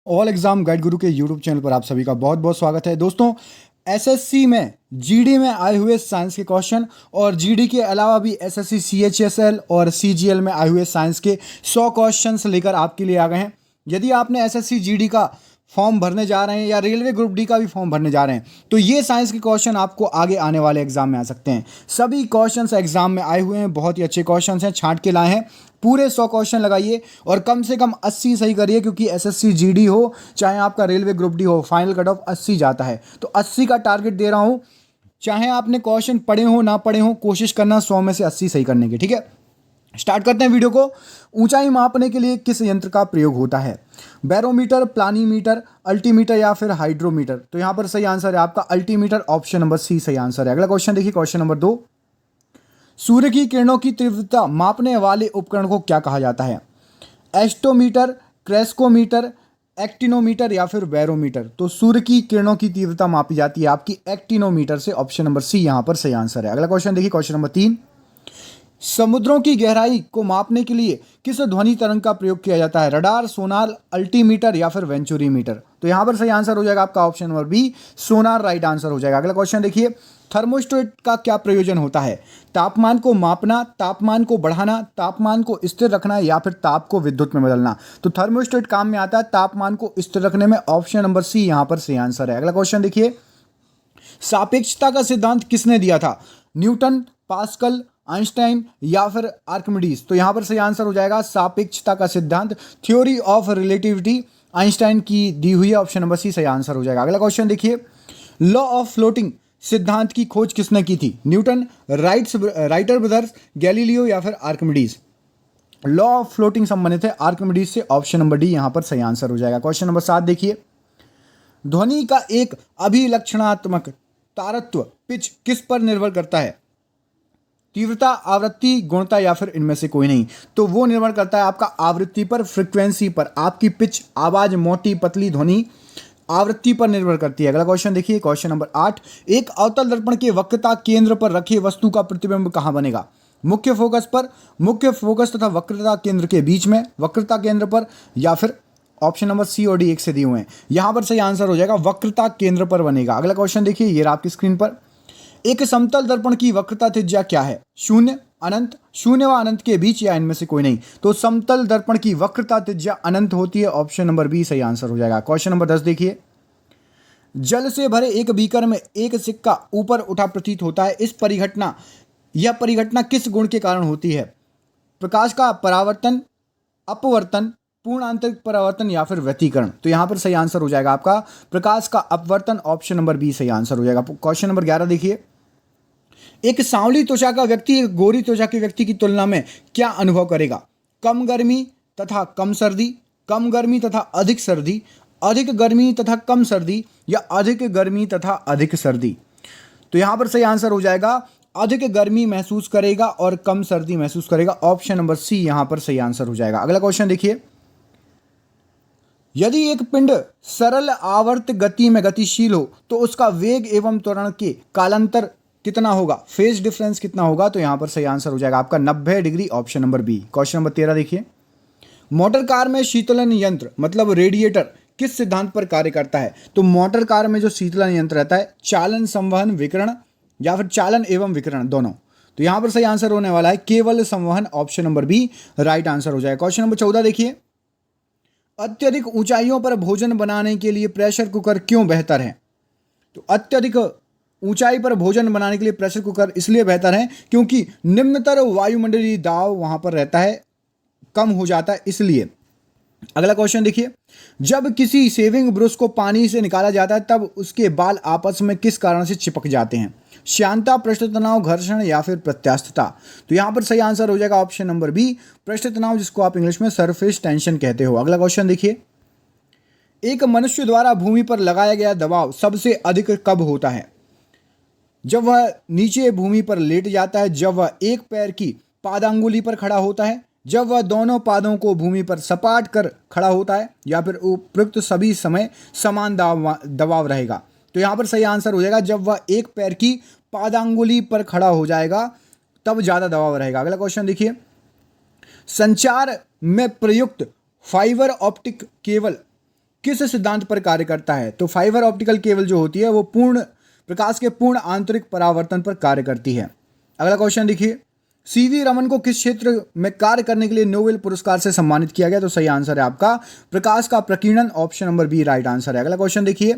All exam guide गुरु के YouTube channel पर आप सभी का बहुत बहुत स्वागत है दोस्तों। एसएससी में जीडी में आए हुए साइंस के क्वेश्चन और जीडी के अलावा भी एसएससी सीएचएसएल और सीजीएल में आए हुए साइंस के 100 क्वेश्चंस लेकर आपके लिए आ गए हैं। यदि आपने एसएससी जीडी का फॉर्म भरने जा रहे हैं या रेलवे ग्रुप डी का भी फॉर्म भरने जा रहे हैं तो ये साइंस के क्वेश्चन आपको आगे आने वाले एग्जाम में आ सकते हैं। सभी क्वेश्चंस एग्जाम में आए हुए हैं, बहुत ही अच्छे क्वेश्चंस हैं, छांट के लाए हैं। पूरे 100 क्वेश्चन लगाइए और कम से कम 80 सही करिए, क्योंकि एसएससी जीडी हो चाहे आपका रेलवे ग्रुप डी हो, फाइनल कट ऑफ 80 जाता है। तो 80 का टारगेट दे रहा हूं। चाहे आपने क्वेश्चन पढ़े हो ना पढ़े हो, कोशिश करना 100 में से 80 सही करने की। ठीक है, स्टार्ट करते हैं वीडियो को। ऊंचाई मापने के लिए किस यंत्र का प्रयोग होता है? बैरोमीटर, प्लानीमीटर, अल्टीमीटर या फिर हाइड्रोमीटर? तो यहां पर सही आंसर है आपका अल्टीमीटर, ऑप्शन नंबर सी सही आंसर है। अगला क्वेश्चन देखिए, क्वेश्चन नंबर 2। सूर्य की किरणों की तीव्रता मापने वाले उपकरण को क्या कहा जाता है? एस्टोमीटर, क्रेस्कोमीटर, एक्टिनोमीटर या फिर बैरोमीटर? तो सूर्य की किरणों की तीव्रता मापी जाती है आपकी एक्टिनोमीटर से, ऑप्शन नंबर सी यहां पर सही आंसर है। अगला क्वेश्चन देखिए, क्वेश्चन नंबर 3। समुद्रों की गहराई को मापने के लिए किस ध्वनि तरंग का प्रयोग किया जाता है? रडार, सोनार, अल्टीमीटर या फिर वेंचुरीमीटर? तो यहां पर सही आंसर हो जाएगा आपका ऑप्शन नंबर बी, सोनार राइट आंसर हो जाएगा। अगला क्वेश्चन देखिए, थर्मोस्टेट का क्या प्रयोजन होता है? तापमान को मापना, तापमान को बढ़ाना, तापमान को स्थिर रखना या फिर ताप को विद्युत में बदलना? तो थर्मोस्टेट काम में आता है तापमान को स्थिर रखने में, ऑप्शन नंबर सी यहां पर सही आंसर है। अगला क्वेश्चन देखिए, सापेक्षता का सिद्धांत किसने दिया था? न्यूटन, पास्कल, आइंस्टाइन या फिर आर्किमिडीज? तो यहां पर सही आंसर हो जाएगा सापेक्षता का सिद्धांत, थ्योरी ऑफ रिलेटिविटी, आइंस्टाइन की दी हुई है, ऑप्शन नंबर सी सही आंसर हो जाएगा। अगला क्वेश्चन देखिए, लॉ ऑफ फ्लोटिंग सिद्धांत की खोज किसने की थी? न्यूटन, राइटर ब्रदर्स, गैलीलियो या फिर आर्किमिडीज? लॉ ऑफ फ्लोटिंग संबंधित है आर्किमिडीज से, ऑप्शन नंबर डी यहां पर सही आंसर हो जाएगा। क्वेश्चन नंबर 7 देखिए, ध्वनि का एक अभिलक्षणात्मक तारत्व पिच किस पर निर्भर करता है? तीव्रता, आवृत्ति, गुणता या फिर इनमें से कोई नहीं? तो वो निर्भर करता है आपका आवृत्ति पर, फ्रीक्वेंसी पर। आपकी पिच, आवाज मोटी पतली ध्वनि आवृत्ति पर निर्भर करती है। अगला क्वेश्चन देखिए, क्वेश्चन नंबर 8। एक अवतल दर्पण के वक्रता केंद्र पर रखे वस्तु का प्रतिबिंब कहां बनेगा? मुख्य फोकस पर, मुख्य फोकस तथा वक्रता केंद्र के बीच में, वक्रता केंद्र पर या फिर ऑप्शन नंबर सी और डी एक से दिए हुए हैं। यहां पर सही आंसर हो जाएगा वक्रता केंद्र पर बनेगा। अगला क्वेश्चन देखिए, ये रहा आपकी स्क्रीन पर। एक समतल दर्पण की वक्रता त्रिज्या क्या है? शून्य, अनंत, शून्य व अनंत के बीच या इनमें से कोई नहीं? तो समतल दर्पण की वक्रता त्रिज्या अनंत होती है, ऑप्शन नंबर बी सही आंसर हो जाएगा। क्वेश्चन नंबर 10 देखिए, जल से भरे एक बीकर में एक सिक्का ऊपर उठा प्रतीत होता है। यह परिघटना किस गुण के कारण होती है? प्रकाश का परावर्तन, अपवर्तन, पूर्ण आंतरिक परावर्तन या फिर व्यतिकरण? तो यहां पर सही आंसर हो जाएगा आपका प्रकाश का अपवर्तन, ऑप्शन नंबर बी सही आंसर हो जाएगा। क्वेश्चन नंबर 11 देखिए, एक सांवली त्वचा का व्यक्ति एक गोरी त्वचा के व्यक्ति की तुलना में क्या अनुभव करेगा? कम गर्मी तथा कम सर्दी, कम गर्मी तथा अधिक सर्दी, अधिक गर्मी तथा कम सर्दी या अधिक गर्मी तथा अधिक सर्दी? तो यहां पर सही आंसर हो जाएगा अधिक गर्मी महसूस करेगा और कम सर्दी महसूस करेगा, ऑप्शन नंबर सी यहां पर सही आंसर हो जाएगा। अगला क्वेश्चन देखिए, यदि एक पिंड सरल आवर्त गति में गतिशील हो तो उसका वेग एवं त्वरण के कालांतर कितना होगा? फेज डिफरेंस कितना होगा? तो यहां पर सही आंसर हो जाएगा आपका 90 degree, option number B. Question number 13 देखिए, मोटर कार में शीतलन यंत्र मतलब रेडिएटर किस सिद्धांत पर कार्य करता है? तो मोटर कार में जो शीतलन यंत्र रहता है, चालन, संवहन, विकिरण या फिर चालन एवं विकिरण दोनों? तो यहां पर सही आंसर होने वाला है केवल संवहन, option number B right answer हो जाएगा। क्वेश्चन नंबर 14 देखिए, अत्यधिक ऊंचाइयों पर भोजन बनाने के लिए प्रेशर कुकर क्यों बेहतर है? तो अत्यधिक ऊंचाई पर भोजन बनाने के लिए प्रेशर कुकर इसलिए बेहतर है क्योंकि निम्नतर वायुमंडलीय दाब वहां पर रहता है, कम हो जाता है, इसलिए। अगला क्वेश्चन देखिए, जब किसी शेविंग ब्रश को पानी से निकाला जाता है तब उसके बाल आपस में किस कारण से चिपक जाते हैं? श्यानता, पृष्ठ तनाव, घर्षण या फिर प्रत्यास्थता? तो यहां पर सही आंसर हो जाएगा ऑप्शन नंबर बी, पृष्ठ तनाव, जिसको आप इंग्लिश में सरफेस टेंशन कहते हो। अगला क्वेश्चन देखिए, एक मनुष्य द्वारा भूमि पर लगाया गया दबाव सबसे अधिक कब होता है? जब वह नीचे भूमि पर लेट जाता है, जब वह एक पैर की पादांगुली पर खड़ा होता है, जब वह दोनों पादों को भूमि पर सपाट कर खड़ा होता है, या फिर उपयुक्त सभी समय समान दबाव रहेगा? तो यहां पर सही आंसर हो जाएगा जब वह एक पैर की पादांगुली पर खड़ा हो जाएगा तब ज्यादा दबाव रहेगा। अगला क्वेश्चन देखिए, संचार में प्रयुक्त फाइबर ऑप्टिक केबल किस सिद्धांत पर कार्य करता है? तो फाइबर ऑप्टिकल केबल जो होती है वो प्रकाश के पूर्ण आंतरिक परावर्तन पर कार्य करती है। अगला क्वेश्चन देखिए, सीवी रमन को किस क्षेत्र में कार्य करने के लिए नोबेल पुरस्कार से सम्मानित किया गया? तो सही आंसर है आपका प्रकाश का प्रकीर्णन, option number B right answer है। अगला क्वेश्चन देखिए,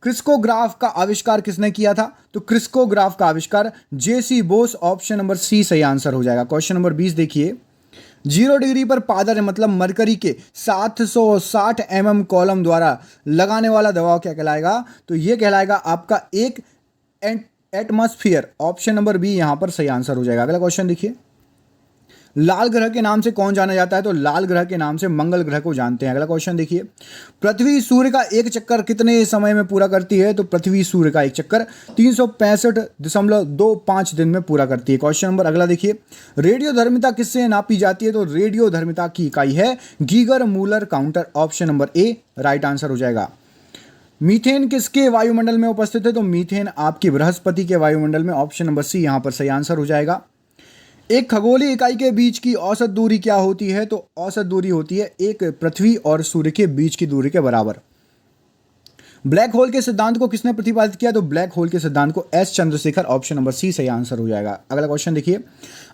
क्रिस्कोग्राफ का आविष्कार किसने किया था? तो क्रिस्कोग्राफ का आविष्कार जेसी बोस, ऑप्शन नंबर सी सही आंसर हो जाएगा। क्वेश्चन नंबर 20 देखिए, 0 डिग्री पर पादर मतलब मरकरी के 760 कॉलम द्वारा लगाने वाला दबाव क्या कहलाएगा? तो ये कहलाएगा आपका एक एटमॉस्फेयर, ऑप्शन नंबर बी यहां पर सही आंसर हो जाएगा। अगला क्वेश्चन देखिए, लाल ग्रह के नाम से कौन जाना जाता है? तो लाल ग्रह के नाम से मंगल ग्रह को जानते हैं। अगला क्वेश्चन देखिए, पृथ्वी सूर्य का एक चक्कर कितने समय में पूरा करती है? तो पृथ्वी सूर्य का एक चक्कर 365.25 दिन में पूरा करती है। क्वेश्चन नंबर अगला देखिए, रेडियोधर्मिता किससे नापी जाती है? तो रेडियोधर्मिता की इकाई है Geiger Muller counter, option number ए राइट आंसर हो जाएगा। मीथेन किसके वायुमंडल में उपस्थित है? तो मीथेन आपकी बृहस्पति के वायुमंडल में, ऑप्शन नंबर सी यहां पर सही आंसर हो जाएगा। एक खगोलीय इकाई के बीच की औसत दूरी क्या होती है? तो औसत दूरी होती है एक पृथ्वी और सूर्य के बीच की दूरी के बराबर। ब्लैक होल के सिद्धांत को किसने प्रतिपादित किया? तो ब्लैक होल के सिद्धांत को S Chandrasekhar, option number C सही आंसर हो जाएगा। अगला क्वेश्चन देखिए,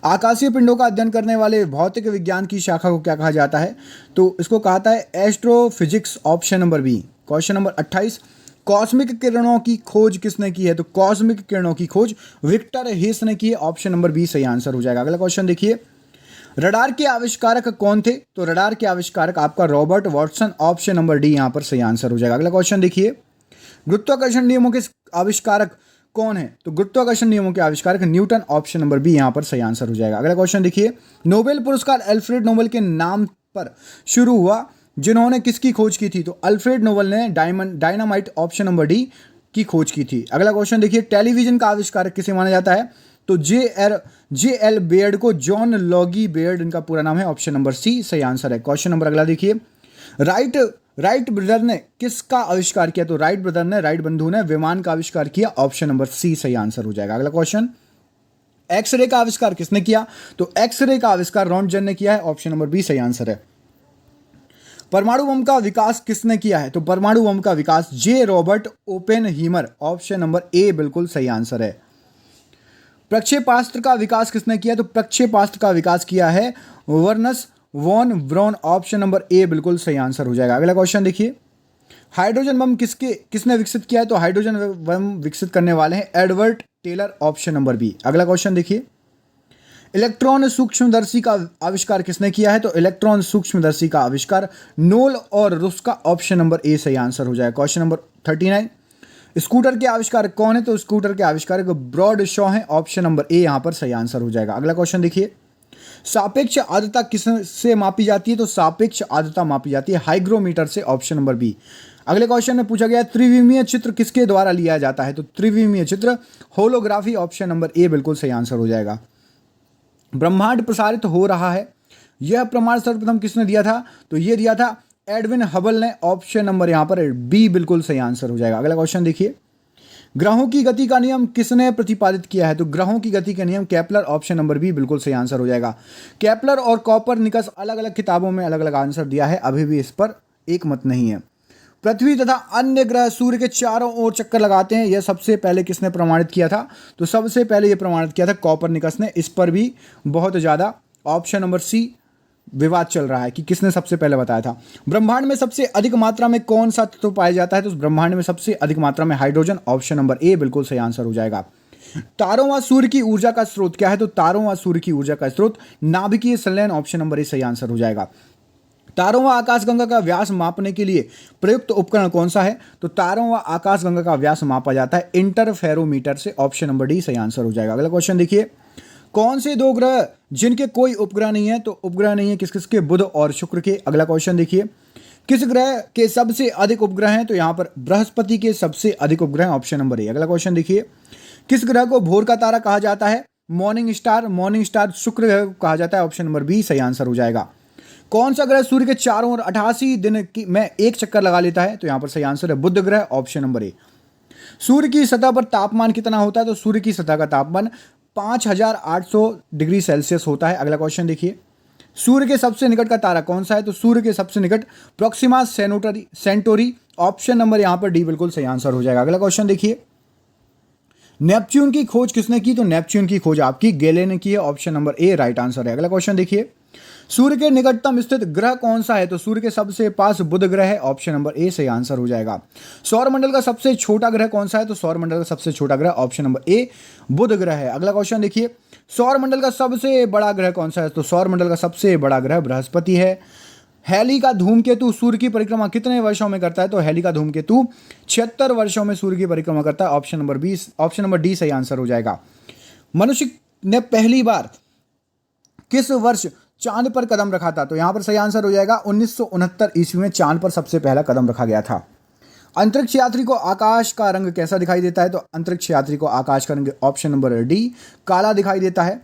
आकाशीय पिंडों का अध्ययन करने वाले भौतिक विज्ञान की शाखा को क्या कहा जाता है? तो इसको कहता है astrophysics, option number B. Question number 28, cosmic किरणों की खोज किसने की है? तो कॉस्मिक किरणों की खोज विक्टर हेस ने की है, ऑप्शन नंबर बी सही आंसर हो जाएगा। अगला क्वेश्चन देखिए, रडार के आविष्कारक कौन थे? तो रडार के आविष्कारक आपका Robert Watson, option number D यहां पर सही आंसर हो जाएगा। अगला क्वेश्चन देखिए, गुरुत्वाकर्षण नियमों के आविष्कारक कौन है? तो गुरुत्वाकर्षण नियमों के आविष्कारक न्यूटन, ऑप्शन नंबर बी यहां पर सही आंसर हो जाएगा। अगला क्वेश्चन देखिए, नोबेल पुरस्कार अल्फ्रेड नोबेल के नाम पर शुरू हुआ जिन्होंने किसकी खोज की थी? तो अल्फ्रेड नोबेल ने डायनामाइट, ऑप्शन नंबर डी की खोज की थी। अगला क्वेश्चन देखिए, टेलीविजन का आविष्कारक किसे माना जाता है? तो जे एल बेयर्ड को, जॉन लॉगी बेयर्ड इनका पूरा नाम है, ऑप्शन नंबर सी सही आंसर है। क्वेश्चन नंबर अगला देखिए, राइट ब्रदर ने किसका आविष्कार किया? तो राइट ब्रदर ने, राइट बंधु ने विमान का आविष्कार किया, ऑप्शन नंबर सी सही आंसर हो जाएगा। अगला क्वेश्चन, एक्सरे का आविष्कार किसने किया? तो एक्सरे का आविष्कार रॉन्टजन ने किया है, ऑप्शन नंबर बी सही आंसर है। परमाणु बम का विकास किसने किया है? तो परमाणु बम का विकास जे रॉबर्ट ओपेनहीमर, ऑप्शन नंबर ए बिल्कुल सही आंसर है। प्रक्षेपास्त्र का विकास किसने किया? तो प्रक्षेपास्त्र का विकास किया है Wernher von Braun, option number A बिल्कुल सही आंसर हो जाएगा। अगला क्वेश्चन देखिए, हाइड्रोजन बम किसने विकसित किया है? तो हाइड्रोजन बम विकसित करने वाले हैं Edward Teller, option number B. अगला क्वेश्चन देखिए, इलेक्ट्रॉन सूक्ष्मदर्शी का आविष्कार किसने किया है? तो इलेक्ट्रॉन सूक्ष्मदर्शी का आविष्कार नोल और रुस्का, ऑप्शन नंबर ए सही आंसर हो जाएगा। क्वेश्चन नंबर 39, स्कूटर के आविष्कारक कौन है? तो स्कूटर के आविष्कारक ब्रॉड शॉ है, ऑप्शन नंबर ए यहां पर सही आंसर हो जाएगा। अगला क्वेश्चन देखिए, सापेक्ष आर्द्रता किससे मापी जाती है? तो सापेक्ष आर्द्रता मापी जाती है हाइग्रोमीटर से, ऑप्शन नंबर बी। अगले क्वेश्चन में पूछा गया, त्रिविमीय चित्र किसके द्वारा लिया जाता है? तो त्रिविमीय चित्र होलोग्राफी, ऑप्शन नंबर ए बिल्कुल सही आंसर हो जाएगा। ब्रह्मांड प्रसारित हो रहा है, यह प्रमाण सर्वप्रथम किसने दिया था? तो यह दिया था एडविन हबल ने, ऑप्शन नंबर यहां पर बी बिल्कुल सही आंसर हो जाएगा। अगला क्वेश्चन देखिए, ग्रहों की गति का नियम किसने प्रतिपादित किया है? तो ग्रहों की गति का नियम केपलर, ऑप्शन नंबर बी बिल्कुल सही आंसर हो जाएगा। केपलर और कॉपरनिकस अलग अलग किताबों में अलग अलग आंसर दिया है, अभी भी इस पर एक मत नहीं है। पृथ्वी तथा अन्य ग्रह सूर्य के चारों ओर चक्कर लगाते हैं, यह सबसे पहले किसने प्रमाणित किया था? तो सबसे पहले यह प्रमाणित किया था कॉपरनिकस ने। इस पर भी बहुत ज़्यादा ऑप्शन नंबर सी विवाद चल रहा है कि किसने सबसे पहले बताया था। ब्रह्मांड में सबसे अधिक मात्रा में कौन सा तत्व पाया जाता है? तो ब्रह्मांड में सबसे अधिक मात्रा में हाइड्रोजन, ऑप्शन नंबर ए बिल्कुल सही आंसर हो जाएगा। तारों व सूर्य की ऊर्जा का स्रोत क्या है? तो तारों व सूर्य की ऊर्जा का स्रोत नाभिकीय संलयन, ऑप्शन नंबर ए सही आंसर हो जाएगा। तारों व आकाशगंगा का व्यास मापने के लिए प्रयुक्त उपकरण कौन सा है? तो तारों व आकाशगंगा का व्यास मापा जाता है इंटरफेरोमीटर से, ऑप्शन नंबर डी सही आंसर हो जाएगा। अगला क्वेश्चन देखिए, कौन से दो ग्रह जिनके कोई उपग्रह नहीं है? तो उपग्रह नहीं है किस किसके? बुध और शुक्र के। अगला क्वेश्चन देखिए, किस ग्रह के सबसे अधिक उपग्रह हैं? तो यहां पर बृहस्पति के सबसे अधिक उपग्रह, ऑप्शन नंबर ए। अगला क्वेश्चन देखिए, किस ग्रह को भोर का तारा कहा जाता है? मॉर्निंग स्टार शुक्र ग्रह को कहा जाता है, ऑप्शन नंबर बी सही आंसर हो जाएगा। कौन सा ग्रह सूर्य के चारों ओर 88 दिन में एक चक्कर लगा लेता है? तो यहां पर सही आंसर है बुध ग्रह, ऑप्शन नंबर ए। सूर्य की सतह पर तापमान कितना होता है? तो सूर्य की सतह का तापमान 5800 डिग्री सेल्सियस होता है। अगला क्वेश्चन देखिए, सूर्य के सबसे निकट का तारा कौन सा है? तो सूर्य के सबसे निकट प्रोक्सिमा सेंटोरी। ऑप्शन नंबर यहां पर डी बिल्कुल सही आंसर हो जाएगा। अगला क्वेश्चन देखिए, नेपच्यून की खोज किसने की? तो नेपच्यून की खोज आपकी गैले ने की है। ऑप्शन नंबर ए राइट आंसर है। अगला क्वेश्चन देखिए, सूर्य के निकटतम स्थित ग्रह कौन सा है? तो सूर्य के सबसे पास बुध ग्रह है। ऑप्शन नंबर ए सही आंसर हो जाएगा। सौरमंडल का सबसे छोटा ग्रह कौन सा है? तो सौरमंडल का सबसे छोटा ग्रह ऑप्शन नंबर ए बुध ग्रह है। अगला क्वेश्चन देखिए, सौरमंडल का सबसे बड़ा ग्रह कौन सा है? तो सौरमंडल का सबसे बड़ा ग्रह बृहस्पति है। हैली का धूमकेतु सूर्य की परिक्रमा कितने वर्षों में करता है? तो हैली का धूमकेतु 76 वर्षों में सूर्य की परिक्रमा करता है। ऑप्शन नंबर डी सही आंसर हो जाएगा। मनुष्य ने पहली बार किस वर्ष चांद पर कदम रखा था? तो यहां पर सही आंसर हो जाएगा 1969 ईस्वी में चांद पर सबसे पहला कदम रखा गया था। अंतरिक्ष यात्री को आकाश का रंग कैसा दिखाई देता है? तो अंतरिक्ष यात्री को आकाश का रंग ऑप्शन नंबर डी काला दिखाई देता है।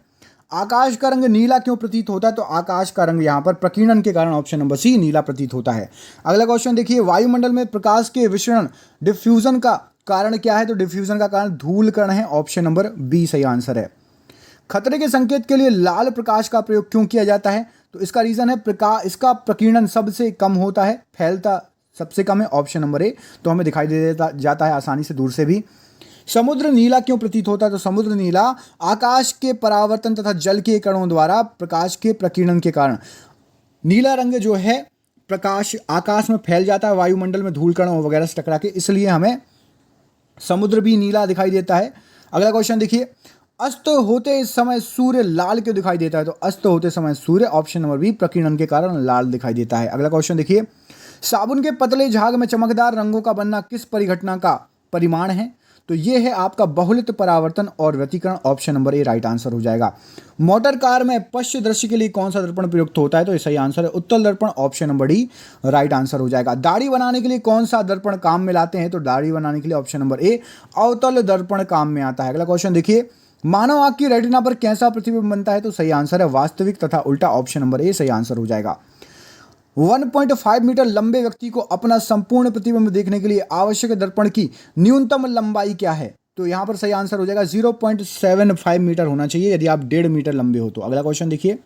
आकाश का रंग नीला क्यों प्रतीत होता है? तो आकाश का रंग यहाँ पर प्रकीर्णन के कारण ऑप्शन नंबर सी नीला प्रतीत होता है। अगला क्वेश्चन देखिए, वायुमंडल में प्रकाश के विसरण डिफ्यूजन का कारण क्या है? तो डिफ्यूजन का कारण धूल कण है। ऑप्शन नंबर बी सही आंसर है। खतरे के संकेत के लिए लाल प्रकाश का प्रयोग क्यों किया जाता है? तो इसका रीजन है इसका प्रकीर्णन सबसे कम होता है, फैलता सबसे कम है। ऑप्शन नंबर ए, तो हमें दिखाई दे जाता है आसानी से दूर से भी। समुद्र नीला क्यों प्रतीत होता है? तो समुद्र नीला आकाश के परावर्तन तथा जल के कणों द्वारा प्रकाश के प्रकीर्णन के कारण नीला रंग जो है प्रकाश आकाश में फैल जाता है वायुमंडल में धूल कणों वगैरह से टकरा के, इसलिए हमें समुद्र भी नीला दिखाई देता है। अगला क्वेश्चन देखिए, अस्त होते समय सूर्य लाल क्यों दिखाई देता है? तो अस्त होते समय सूर्य ऑप्शन नंबर बी प्रकीर्णन के कारण लाल दिखाई देता है। अगला क्वेश्चन देखिए, साबुन के पतले झाग में चमकदार रंगों का बनना किस परिघटना का परिमाण है? तो ये है आपका बहुलित परावर्तन और व्यतिकरण। ऑप्शन नंबर ए राइट आंसर हो जाएगा। मोटर कार में पश्च दृश्य के लिए कौन सा दर्पण प्रयुक्त होता है? तो ये सही आंसर है उत्तल दर्पण। Option number D right answer हो जाएगा। दाढ़ी बनाने के लिए कौन सा दर्पण काम में लाते हैं? तो दाढ़ी बनाने के लिए ऑप्शन नंबर ए अवतल दर्पण काम में आता है। अगला क्वेश्चन देखिए, मानव आंख की रेटिना पर कैसा प्रतिबिंब बनता है? तो सही आंसर है वास्तविक तथा उल्टा। ऑप्शन नंबर ए सही आंसर हो जाएगा। 1.5 मीटर लंबे व्यक्ति को अपना संपूर्ण प्रतिबिंब देखने के लिए आवश्यक दर्पण की न्यूनतम लंबाई क्या है? तो यहां पर सही आंसर हो जाएगा 0.75 मीटर होना चाहिए यदि आप 1.5 मीटर लंबे हो तो। अगला क्वेश्चन देखिए,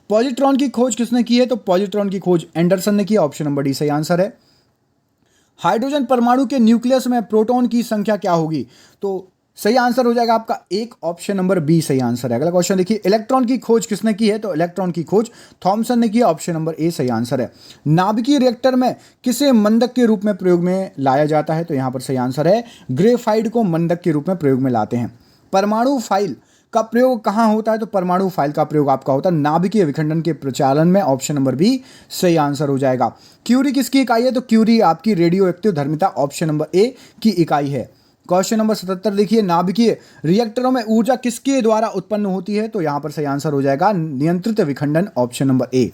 पॉजिट्रॉन की खोज किसने की है? तो पॉजिट्रॉन की खोज एंडरसन ने की। ऑप्शन नंबर डी सही आंसर है। हाइड्रोजन परमाणु के न्यूक्लियस में प्रोटॉन की संख्या क्या होगी? तो सही आंसर हो जाएगा आपका एक, ऑप्शन नंबर बी सही आंसर है। अगला क्वेश्चन देखिए, इलेक्ट्रॉन की खोज किसने की है? तो इलेक्ट्रॉन की खोज थॉमसन ने की है। ऑप्शन नंबर ए सही आंसर है। नाभिकीय रिएक्टर में किसे मंदक के रूप में प्रयोग में लाया जाता है? तो यहां पर सही आंसर है ग्रेफाइट को मंदक के रूप में प्रयोग में लाते हैं। परमाणु फाइल का प्रयोग कहां होता है? तो परमाणु फाइल का प्रयोग आपका होता है नाभिकीय विखंडन के प्रचालन में। ऑप्शन नंबर बी सही आंसर हो जाएगा। क्यूरी किसकी इकाई है? तो क्यूरी आपकी रेडियो एक्टिव धर्मिता ऑप्शन नंबर ए की इकाई है। क्वेश्चन नंबर 77 देखिए, नाभिकीय रिएक्टरों में ऊर्जा किसके द्वारा उत्पन्न होती है? तो यहां पर सही आंसर हो जाएगा नियंत्रित विखंडन। ऑप्शन नंबर ए।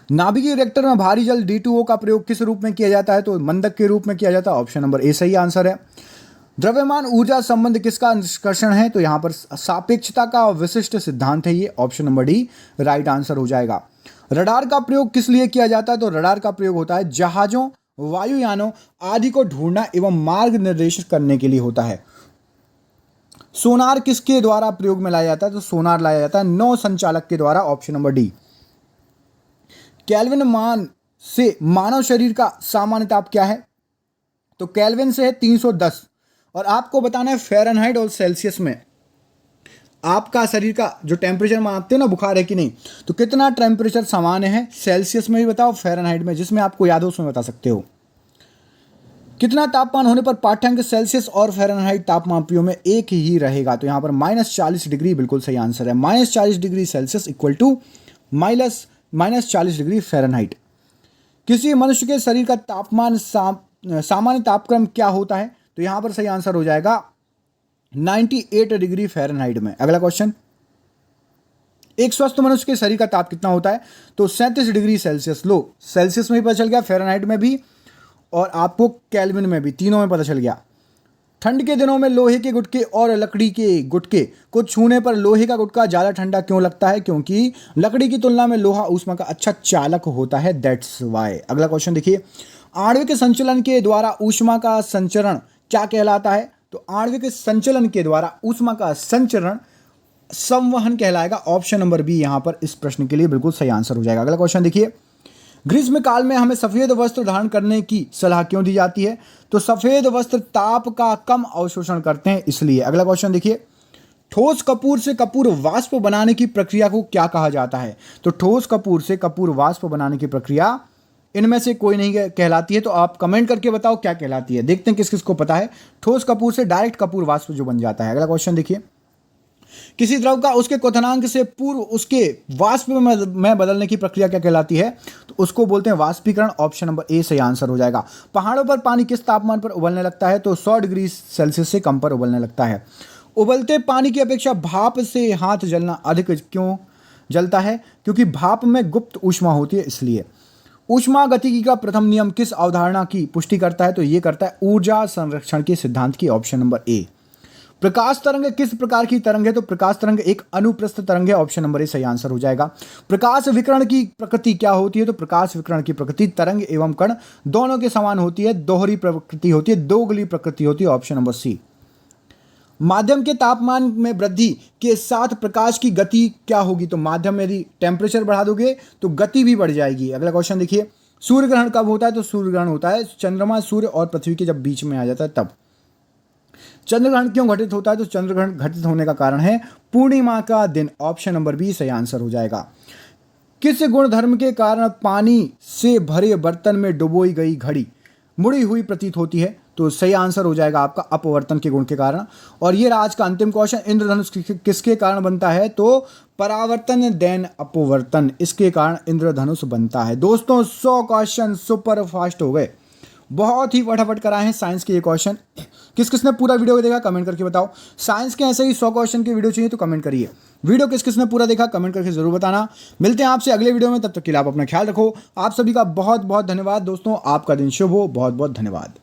नाभिकीय रिएक्टर में भारी जल D2O का प्रयोग किस रूप में किया जाता है? तो मंदक के रूप में किया जाता है। ऑप्शन नंबर ए सही आंसर है। द्रव्यमान ऊर्जा संबंध किसका निष्कर्षण है? तो यहां पर सापेक्षता का विशिष्ट सिद्धांत है ये। Option number D right answer हो जाएगा। रडार का प्रयोग किस लिए किया जाता है? तो रडार का प्रयोग होता है जहाजों, वायुयानों आदि को ढूंढना एवं मार्ग निर्देशित करने के लिए होता है। सोनार किसके द्वारा प्रयोग में लाया जाता है? तो सोनार लाया जाता है नौ संचालक के द्वारा। Option number D. केल्विन मान से मानव शरीर का सामान्य ताप क्या है? तो केल्विन से है 310 और आपको बताना है फ़ारेनहाइट और सेल्सियस में आपका शरीर का जो टेम्परेचर मापते हो ना, बुखार है कि नहीं, तो कितना टेम्परेचर सामान्य है? सेल्सियस में भी बताओ, फ़ारेनहाइट में, जिसमें आपको याद हो उसमें बता सकते हो। कितना तापमान होने पर पाठ्यांक सेल्सियस और फ़ारेनहाइट तापमापियों में एक ही रहेगा? तो यहाँ पर -40 डिग्री बिल्कुल सही आंसर है। -40 degree Celsius equal to -40 degree Fahrenheit. किसी मनुष्य के शरीर का तापमान सामान्य तापक्रम क्या होता है? तो यहाँ पर सही आंसर हो जाएगा 98 डिग्री फ़ारेनहाइट में। अगला क्वेश्चन, एक स्वस्थ मनुष्य के शरीर का ताप कितना होता है? तो 37 डिग्री सेल्सियस। लो, सेल्सियस में भी पता चल गया, फ़ारेनहाइट में भी और आपको केल्विन में भी, तीनों में पता चल गया। ठंड के दिनों में लोहे के गुटके और लकड़ी के गुटके को छूने पर लोहे का गुटका ज़्यादा ठंडा क्यों लगता है? क्योंकि लकड़ी की तुलना में लोहा ऊष्मा का अच्छा चालक होता है, दैट्स वाई। अगला क्वेश्चन देखिए, आणविक संचलन के द्वारा ऊष्मा का संचरण क्या कहलाता है? तो आणविक संचलन के द्वारा ऊष्मा का संचरण संवहन कहलाएगा। ऑप्शन नंबर बी यहाँ पर इस प्रश्न के लिए बिल्कुल सही आंसर हो जाएगा। अगला क्वेश्चन देखिए, ग्रीष्म काल में हमें सफेद वस्त्र धारण करने की सलाह क्यों दी जाती है? तो सफेद वस्त्र ताप का कम अवशोषण करते हैं इसलिए। अगला क्वेश्चन देखिए, ठोस कपूर से कपूर वाष्प बनाने की प्रक्रिया को क्या कहा जाता है? तो ठोस कपूर से कपूर वाष्प बनाने की प्रक्रिया इनमें से कोई नहीं कहलाती है, तो आप कमेंट करके बताओ क्या कहलाती है। देखते हैं किस किस को पता है। ठोस कपूर से डायरेक्ट कपूर वाष्प जो बन जाता है। अगला क्वेश्चन देखिए, किसी द्रव का उसके क्वथनांक से पूर्व उसके वाष्प में बदलने की प्रक्रिया क्या कहलाती है? तो उसको बोलते हैं वाष्पीकरण। ऑप्शन नंबर ए सही आंसर हो जाएगा। पहाड़ों पर पानी किस तापमान पर उबलने लगता है? तो 100 डिग्री सेल्सियस से कम पर उबलने लगता है। उबलते पानी की अपेक्षा भाप से हाथ जलना अधिक क्यों जलता है? क्योंकि भाप में गुप्त ऊष्मा होती है इसलिए। ऊष्मा गतिकी का प्रथम नियम किस अवधारणा की पुष्टि करता है? तो ये करता है ऊर्जा संरक्षण के सिद्धांत की। ऑप्शन नंबर ए। प्रकाश तरंग किस प्रकार की तरंग है? तो प्रकाश तरंग एक अनुप्रस्थ तरंग है। ऑप्शन नंबर ए सही आंसर हो जाएगा। प्रकाश विकिरण की प्रकृति क्या होती है? तो प्रकाश विकिरण की प्रकृति तरंग एवं कण दोनों के समान होती है, दोहरी प्रकृति होती है, दोगली प्रकृति होती है। Option number C. माध्यम के तापमान में वृद्धि के साथ प्रकाश की गति क्या होगी? तो माध्यम में यदि टेम्परेचर बढ़ा दोगे तो गति भी बढ़ जाएगी। अगला क्वेश्चन देखिए, सूर्य ग्रहण कब होता है? तो सूर्य ग्रहण होता है चंद्रमा, सूर्य और पृथ्वी के जब बीच में आ जाता है तब। चंद्रग्रहण क्यों घटित होता है? तो चंद्रग्रहण घटित होने का कारण है पूर्णिमा का दिन। ऑप्शन नंबर बी सही आंसर हो जाएगा। किस गुणधर्म के कारण पानी से भरे बर्तन में डुबोई गई घड़ी मुड़ी हुई प्रतीत होती है? तो सही आंसर हो जाएगा आपका अपवर्तन के गुण के कारण। और ये आज का अंतिम क्वेश्चन, इंद्रधनुष किसके कारण बनता है? तो परावर्तन देन अपवर्तन, इसके कारण इंद्रधनुष बनता है। दोस्तों 100 क्वेश्चन सुपर फास्ट हो गए, बहुत ही फटाफट कराए हैं साइंस के ये क्वेश्चन। किस किसने पूरा वीडियो देखा कमेंट करके बताओ। साइंस के ऐसे ही 100 क्वेश्चन की वीडियो चाहिए तो कमेंट करिए। वीडियो किस किसने पूरा देखा कमेंट करके जरूर बताना। मिलते हैं आपसे अगले वीडियो में, तब तक के लिए आप अपना ख्याल रखो। आप सभी का बहुत बहुत धन्यवाद दोस्तों, आपका दिन शुभ हो। बहुत बहुत धन्यवाद।